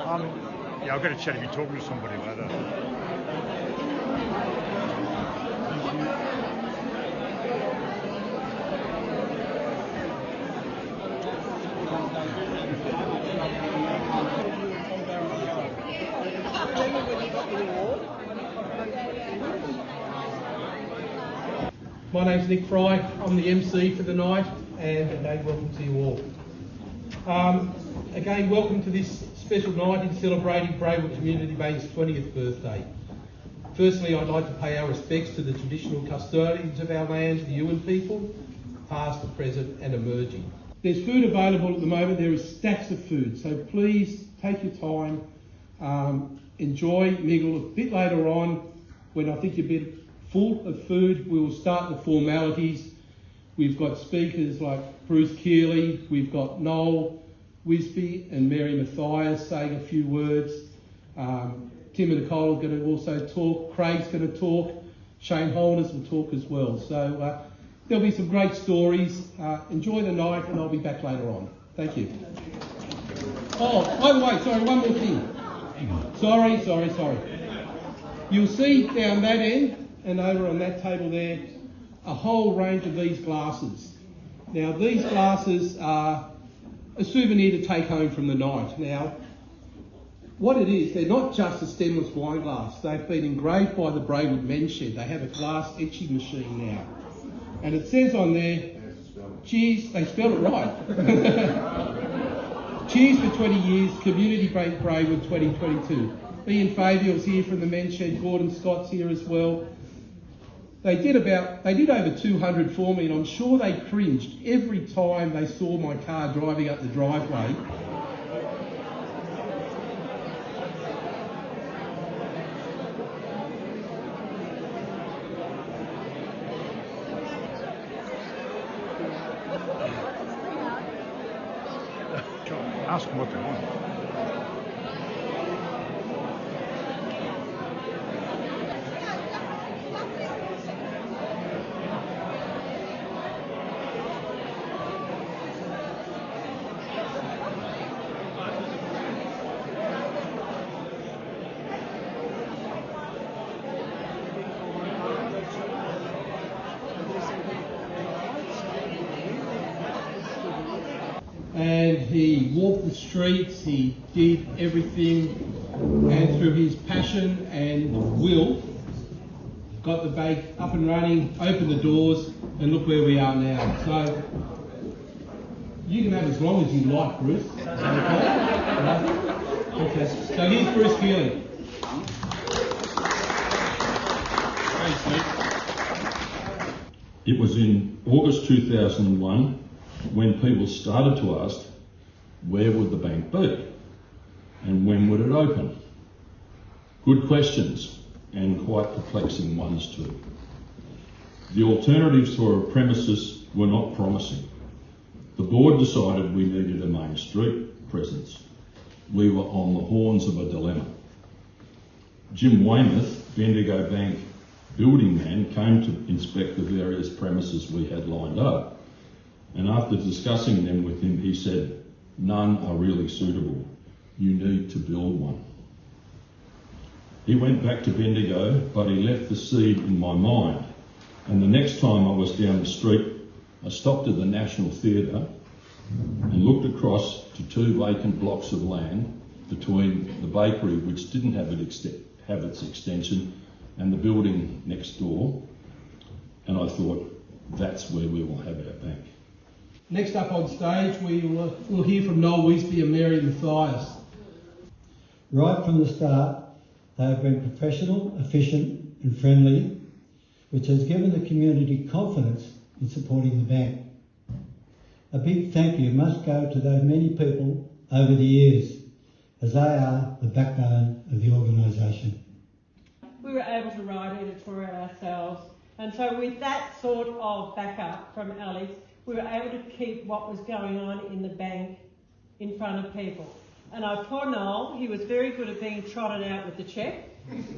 Yeah, I've got to chat if you're talking to somebody later. My name's Nick Fry. I'm the MC for the night, and again, welcome to you all. Again, welcome to this special night in celebrating Braidwood Community Bank's 20th birthday. Firstly, I'd like to pay our respects to the traditional custodians of our land, the Yuin people, past, present and emerging. There's food available at the moment. There is stacks of food, so please take your time, enjoy, mingle. A bit later on, when I think you're a bit full of food, we will start the formalities. We've got speakers like Bruce Keeley, we've got Noel Wisby and Mary Mathias saying a few words. Tim and Nicole are going to also talk, Craig's going to talk, Shane Holders will talk as well. So there'll be some great stories. Enjoy the night and I'll be back later on. Thank you. Oh, by the way, sorry, one more thing. Sorry. You'll see down that end and over on that table there, a whole range of these glasses. Now, these glasses are a souvenir to take home from the night. Now, what it is, they're not just a stemless wine glass. They've been engraved by the Braidwood Men's Shed. They have a glass etching machine now. And it says on there, cheers, they spelled it right. Cheers for 20 years, Community Bank Braidwood 2022. Ian Fabio's here from the Men's Shed, Gordon Scott's here as well. They did over 200 for me, and I'm sure they cringed every time they saw my car driving up the driveway. Ask them what they want. And he walked the streets, he did everything, and through his passion and will, got the bank up and running, opened the doors, and look where we are now. So, you can have as long as you like, Bruce. Is that okay? Okay. So here's Bruce Keeley. Thanks, Nick. It was in August 2001 when people started to ask, where would the bank be? And when would it open? Good questions, and quite perplexing ones too. The alternatives for a premises were not promising. The board decided we needed a main street presence. We were on the horns of a dilemma. Jim Weymouth, Bendigo Bank building man, came to inspect the various premises we had lined up. And after discussing them with him, he said, none are really suitable. You need to build one. He went back to Bendigo, but he left the seed in my mind. And the next time I was down the street, I stopped at the National Theatre and looked across to two vacant blocks of land between the bakery, which didn't have its extension, and the building next door. And I thought, that's where we will have our bank. Next up on stage, we'll hear from Noel Wisby and Mary Mathias. Right from the start, they have been professional, efficient and friendly, which has given the community confidence in supporting the bank. A big thank you must go to those many people over the years, as they are the backbone of the organisation. We were able to write editorial ourselves, and so with that sort of backup from Alex, we were able to keep what was going on in the bank in front of people. And I poor Noel, he was very good at being trotted out with the cheque.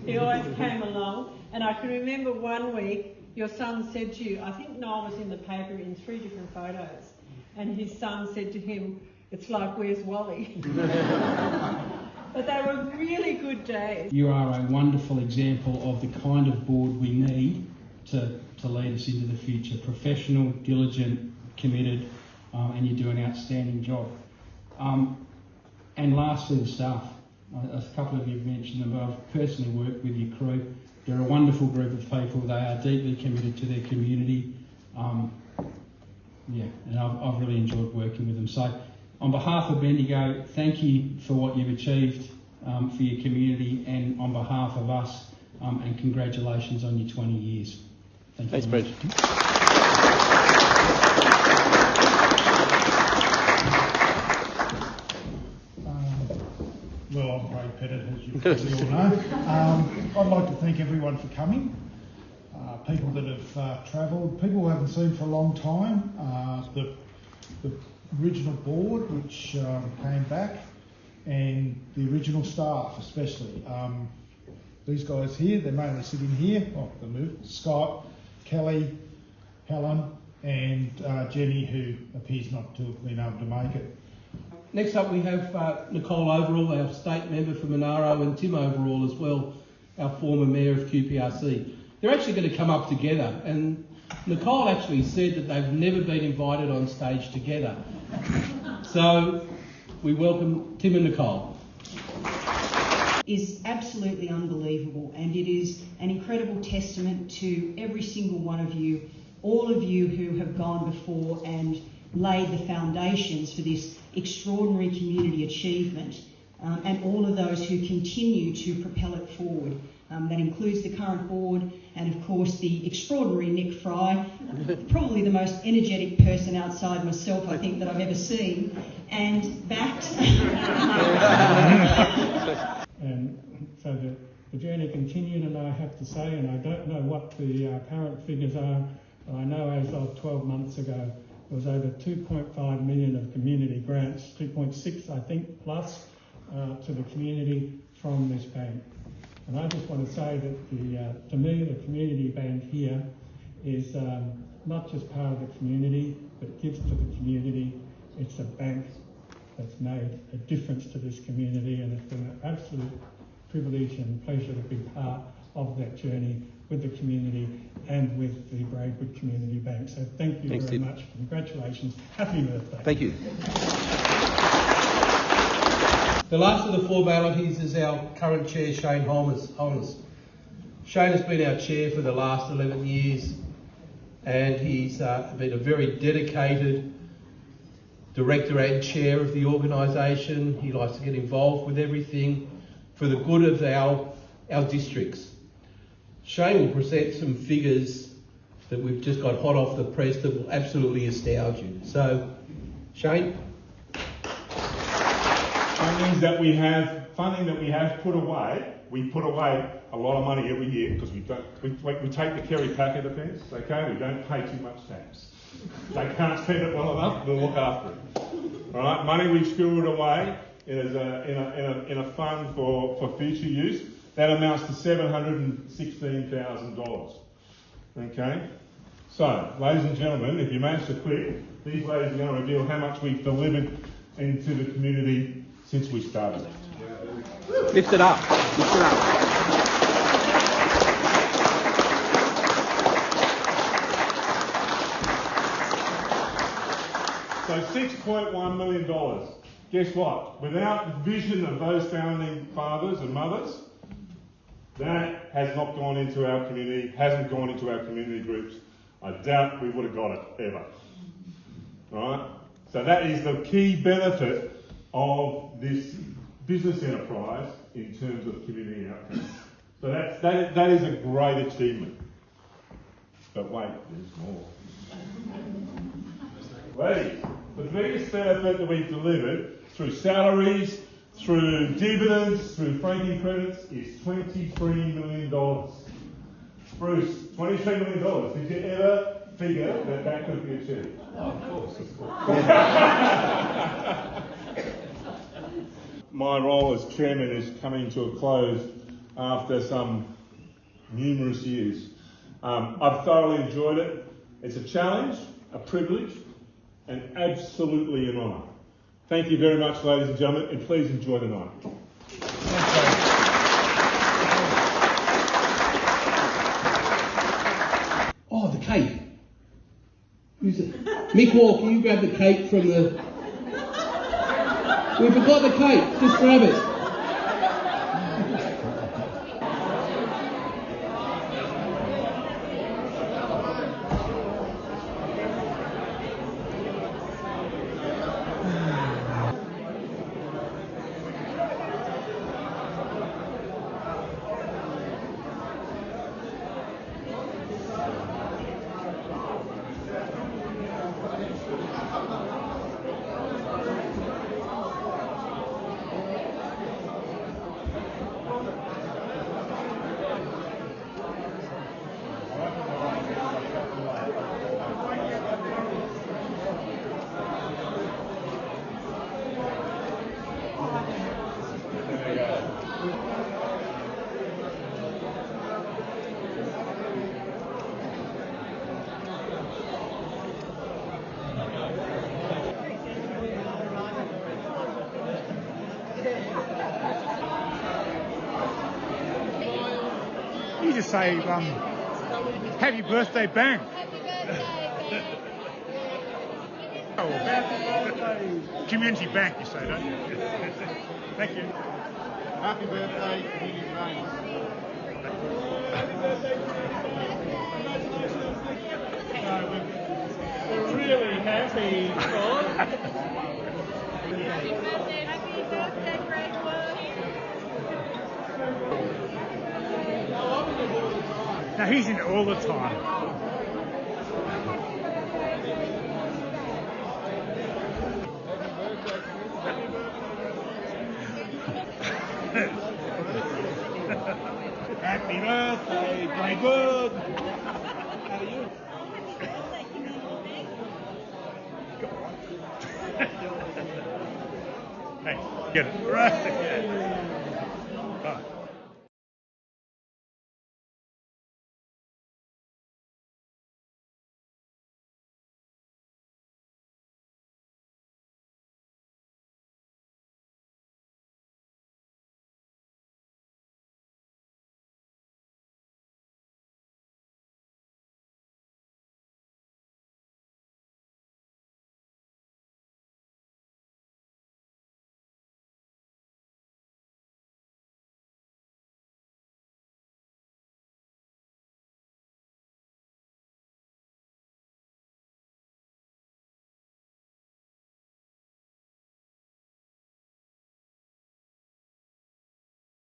He always came along. And I can remember one week, your son said to you, I think Noel was in the paper in 3 different photos, and his son said to him, it's like, where's Wally? But good days. You are a wonderful example of the kind of board we need to lead us into the future. Professional, diligent, committed, and you do an outstanding job. And lastly, the staff. A couple of you have mentioned them, but I've personally worked with your crew. They're a wonderful group of people. They are deeply committed to their community. And I've really enjoyed working with them. So on behalf of Bendigo, thank you for what you've achieved for your community, and on behalf of us, and congratulations on your 20 years. Thank you. Thanks, Bridge. Well, I'm Brad Pettit, as you probably all know. I'd like to thank everyone for coming. People that have travelled, people who haven't seen for a long time, the original board which came back, and the original staff especially. These guys here, they're mainly sitting here. Oh, they moved. Scott, Kelly, Helen, and Jenny, who appears not to have been able to make it. Next up we have Nicole Overall, our state member for Monaro, and Tim Overall as well, our former mayor of QPRC. They're actually going to come up together, and Nicole actually said that they've never been invited on stage together. So we welcome Tim and Nicole. Is absolutely unbelievable, and it is an incredible testament to every single one of you, all of you who have gone before and laid the foundations for this extraordinary community achievement, and all of those who continue to propel it forward. That includes the current board and, of course, the extraordinary Nick Fry, probably the most energetic person outside myself, I think, that I've ever seen, and backed. And so the journey continued, and I have to say, and I don't know what the current figures are, but I know as of 12 months ago, there was over 2.5 million of community grants, 2.6 I think plus, to the community from this bank. And I just want to say that to me, the community bank here is not just part of the community, but gives to the community. It's a bank that's made a difference to this community, and it's been an absolute privilege and pleasure to be part of that journey with the community and with the Braidwood Community Bank. So thank you very much. Congratulations. Happy birthday. Thank you. The last of the formalities is our current chair, Shane Holmes. Shane has been our chair for the last 11 years, and he's been a very dedicated director and chair of the organisation. He likes to get involved with everything for the good of our districts. Shane will present some figures that we've just got hot off the press that will absolutely astound you. So, Shane? Means that we have funding that we have put away. We put away a lot of money every year because we take the Kerry Packer defence, okay? We don't pay too much tax. They can't spend it well enough, we'll look after it. All right, money we've squirreled away in a fund for future use. That amounts to $716,000. Okay? So, ladies and gentlemen, if you manage to click, these ladies are going to reveal how much we've delivered into the community since we started. Lift it up. Lift it up. So $6.1 million. Guess what? Without the vision of those founding fathers and mothers, that has not gone into our community, hasn't gone into our community groups. I doubt we would have got it ever. All right? So that is the key benefit of this business enterprise in terms of community outcomes. So that is a great achievement. But wait, there's more. Ladies, the biggest benefit that we've delivered through salaries, through dividends, through franking credits is $23 million. Bruce, $23 million. Did you ever figure that could be achieved? Oh, of course. My role as chairman is coming to a close after some numerous years. I've thoroughly enjoyed it. It's a challenge, a privilege, and absolutely an honour. Thank you very much, ladies and gentlemen, and please enjoy the night. Oh, the cake. Who's it? Mick Walker, you grab the cake from the... We forgot the cake. Just grab it. You just say, happy birthday, Bank. Oh, Community Bank, you say, don't you? Thank you. Happy birthday, Community Bank. We're really happy, Scott. Happy birthday, Braidwood. No, he's in it all the time. Happy birthday, Braidwood. How are you? Thanks. Get it. Right.